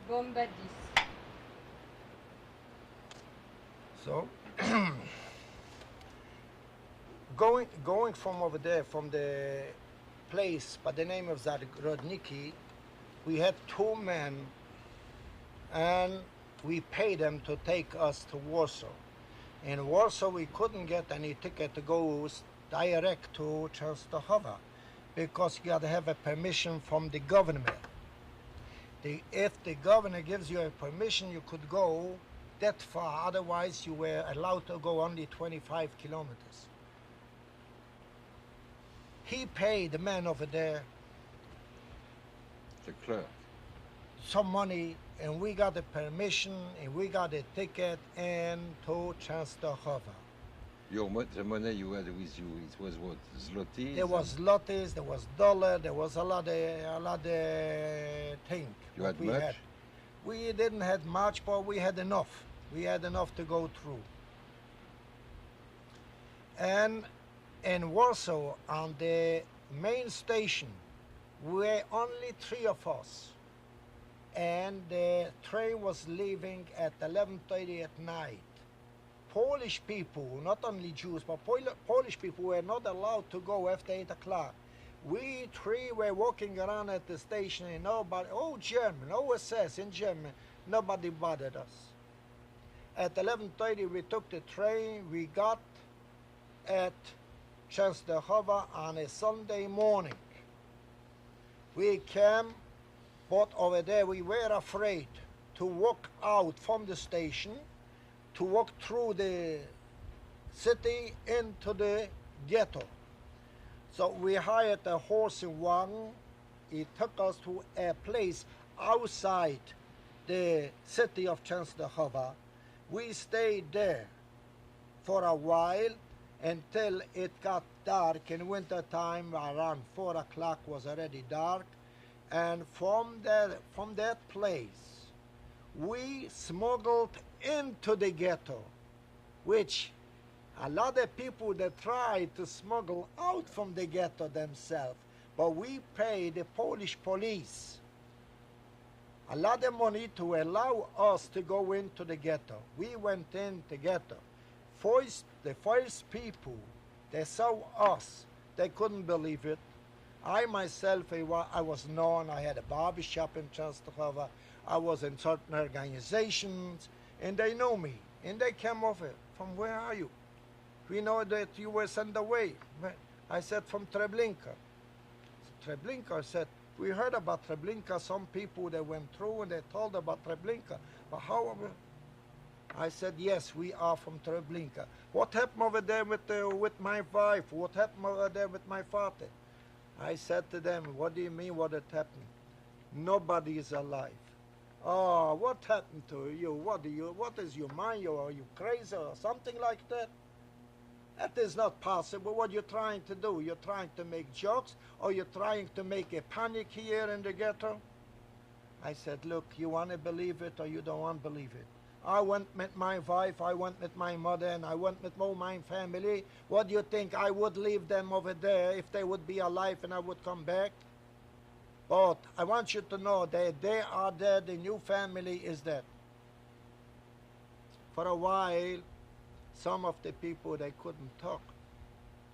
Bomba 10. So, going from over there, from the place by the name of Zagrodniki, we had two men, and we paid them to take us to Warsaw. In Warsaw, we couldn't get any ticket to go direct to Częstochowa because you got to have a permission from the government. If the governor gives you a permission, you could go that far. Otherwise, you were allowed to go only 25 kilometers. He paid the man over there The clerk. some money, and we got the permission, and we got a ticket and to Częstochowa. The money you had with you, it was what? Zloty? There was zlotys, there was dollar, there was a lot of thing. You what had we much? had. We didn't have much, but we had enough. We had enough to go through. And in Warsaw, on the main station, were only three of us. And the train was leaving at 11:30 at night. Polish people, not only Jews, but Polish people were not allowed to go after 8 o'clock. We three were walking around at the station and nobody, German, SS in German, nobody bothered us. At 11:30 we took the train, we got at Częstochowa on a Sunday morning. We came, but over there we were afraid to walk out from the station, to walk through the city into the ghetto. So we hired a horse and wagon. It took us to a place outside the city of Częstochowa. We stayed there for a while until it got dark. In winter time, around 4 o'clock was already dark. And from that place, we smuggled into the ghetto, which a lot of people that tried to smuggle out from the ghetto themselves, but we paid the Polish police a lot of money to allow us to go into the ghetto. We went in the ghetto. The first people, they saw us, they couldn't believe it. I myself, I was known, I had a barber shop in Częstochowa, I was in certain organizations, and they know me. And they came over, from where are you? We know that you were sent away. I said, from Treblinka. Treblinka said, we heard about Treblinka, some people that went through and they told about Treblinka. But how? I said, yes, we are from Treblinka. What happened over there with my wife? What happened over there with my father? I said to them, what do you mean what had happened? Nobody is alive. Oh, what happened to you? What is your mind? Are you crazy or something like that? That is not possible. What you're trying to do? You're trying to make jokes, or you're trying to make a panic here in the ghetto? I said, look, you want to believe it or you don't want to believe it. I went with my wife, I went with my mother, and I went with all my family. What do you think? I would leave them over there if they would be alive and I would come back? But I want you to know that they are dead, the new family is dead. For a while, some of the people, they couldn't talk.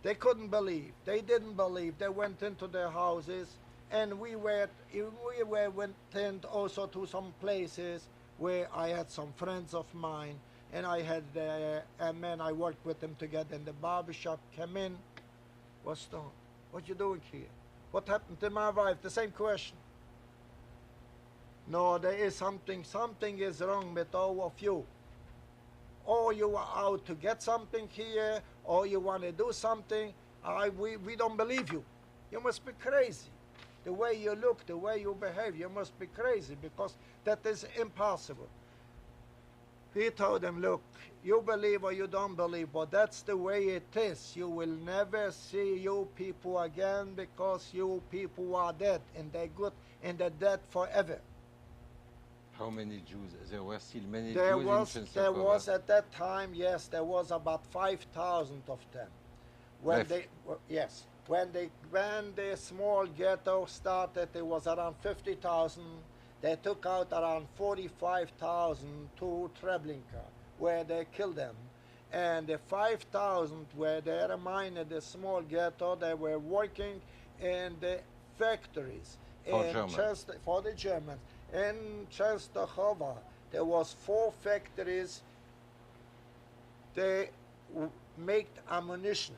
They couldn't believe. They didn't believe. They went into their houses, and we went in also to some places where I had some friends of mine, and I had a man I worked with them together in the barber shop came in. What's wrong? What you doing here? What happened to my wife? The same question. No, there is something is wrong with all of you. Or you are out to get something here, or you want to do something. We don't believe you. You must be crazy. The way you look, the way you behave, you must be crazy, because that is impossible. He told them, look, you believe or you don't believe, but that's the way it is. You will never see you people again, because you people are dead, and they're good, and they're dead forever. How many Jews? There were still many There Jews in Częstochowa? there was at that time, yes, there was about 5,000 of them. When when the small ghetto started, it was around 50,000. They took out around 45,000 to Treblinka, where they killed them. And the 5,000 where they remained in the small ghetto, they were working in the factories. For In Germans. For the Germans. In Częstochowa, there was 4 factories. They make ammunition,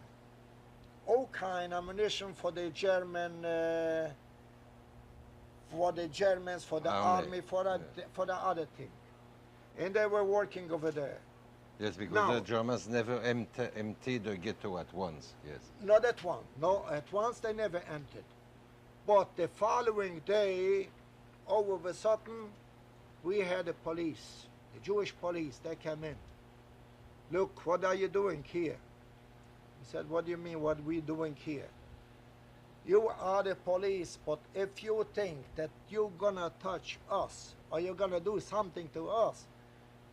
all kind ammunition for the German, for the Germans, for the army, for the other thing, and they were working over there. Yes, because Now, the Germans never emptied the ghetto at once. Yes. not at once. No, at once they never entered. But the following day, all of a sudden, we had the police, the Jewish police. They came in. Look, what are you doing here? He said, what do you mean, what we doing here? You are the police, but if you think that you're gonna touch us or you're gonna do something to us,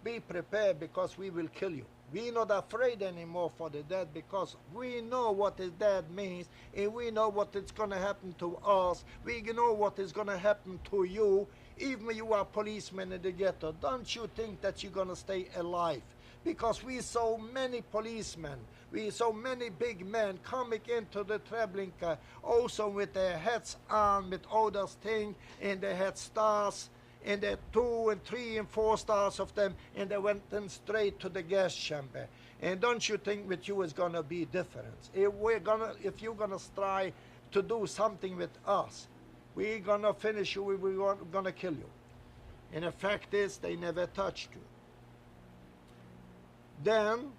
be prepared because we will kill you. We're not afraid anymore for the dead because we know what the dead means and we know what is gonna happen to us. We know what is gonna happen to you. Even you are policemen in the ghetto, don't you think that you're gonna stay alive? Because we saw many policemen, we saw many big men coming into the Treblinka, also with their hats on, with all those things, and they had stars, and they had 2 and 3 and 4 stars of them, and they went then straight to the gas chamber. And don't you think with you is gonna be difference? If you're gonna try to do something with us, we're gonna finish you, we're gonna kill you. And the fact is, they never touched you. Then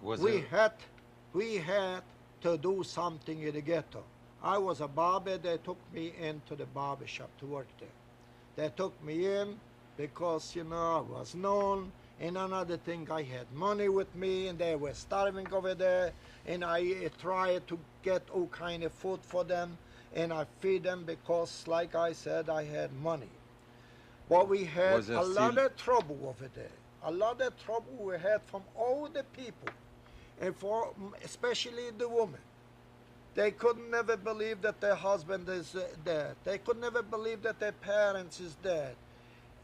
we had to do something in the ghetto. I was a barber. They took me into the barber shop to work there. They took me in because, you know, I was known. And another thing, I had money with me, and they were starving over there. And I tried to get all kind of food for them, and I feed them because, like I said, I had money. But we had a lot of trouble over there. A lot of trouble we had from all the people, and for especially the women. They could never believe that their husband is dead. They could never believe that their parents is dead.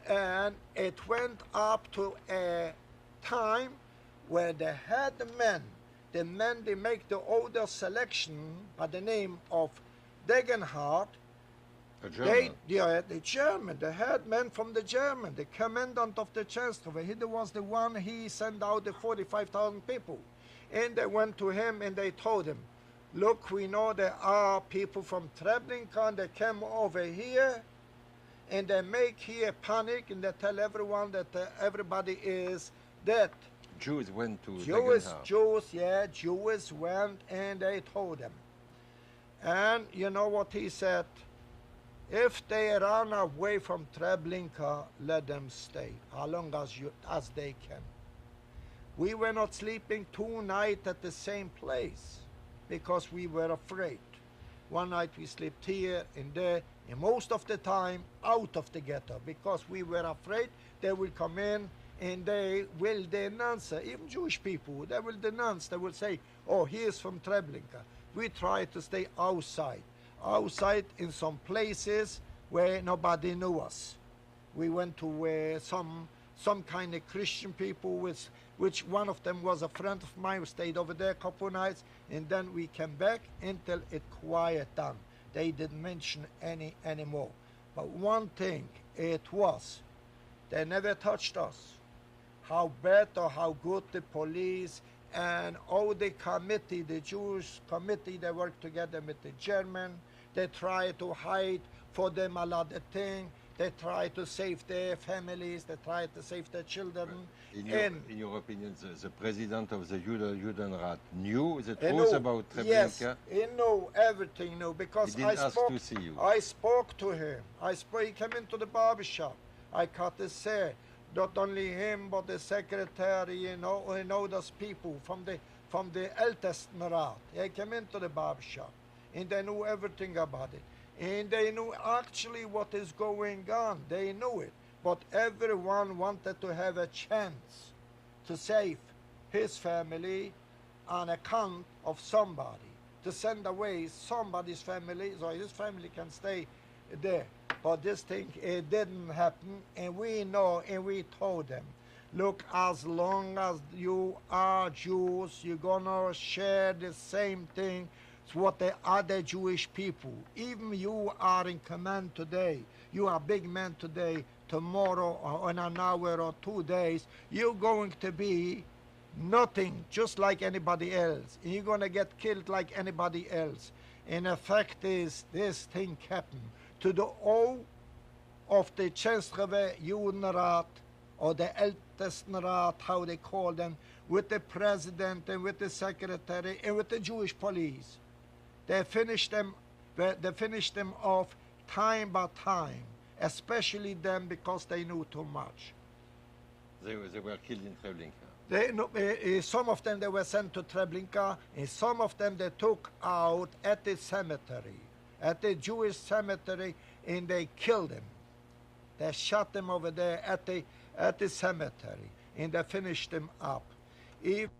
And it went up to a time where they had the men, they make the older selection by the name of Degenhardt. A German. The German, the head man from the German, the commandant of the Częstochowa. He was the one, he sent out the 45,000 people. And they went to him and they told him, look, we know there are people from Treblinka, and they came over here and they make here panic and they tell everyone that everybody is dead. Jews went to Jews went and they told them. And you know what he said? If they run away from Treblinka, let them stay, as long as they can. We were not sleeping 2 nights at the same place because we were afraid. One night we slept here and there, and most of the time out of the ghetto because we were afraid they will come in and they will denounce, even Jewish people, they will denounce, they will say, oh, he is from Treblinka. We try to stay outside in some places where nobody knew us. We went to some kind of Christian people, which one of them was a friend of mine. We stayed over there a couple of nights, and then we came back until it quiet down. They didn't mention anymore. But one thing it was, they never touched us. How bad or how good the police and all the committee, the Jewish committee, they work together with the German. They try to hide for them a lot of things. They try to save their families. They try to save their children. In your opinion, the president of the Judenrat knew the truth about Treblinka? Yes, he knew everything, because he didn't ask to see you. I spoke to him. He came into the barber shop. I cut his hair. Not only him, but the secretary, and all those people from the Ältestenrat. They came into the barber shop, and they knew everything about it. And they knew actually what is going on. They knew it. But everyone wanted to have a chance to save his family on account of somebody, to send away somebody's family so his family can stay there. But this thing, it didn't happen, and we know, and we told them, look, as long as you are Jews, you're gonna share the same thing as what the other Jewish people. Even you are in command today. You are big men today. Tomorrow, or in an hour or 2 days, you're going to be nothing, just like anybody else. And you're gonna get killed like anybody else. And the fact is, this thing happened to the all of the Tjenstgeve Judenrat, or the Ältestenrat, how they call them, with the president and with the secretary and with the Jewish police. They finished them off time by time, especially them, because they knew too much. They were killed in Treblinka. Some of them they were sent to Treblinka, and some of them they took out at the cemetery, at the Jewish cemetery, and they killed them. They shot them over there at the cemetery, and they finished them up. If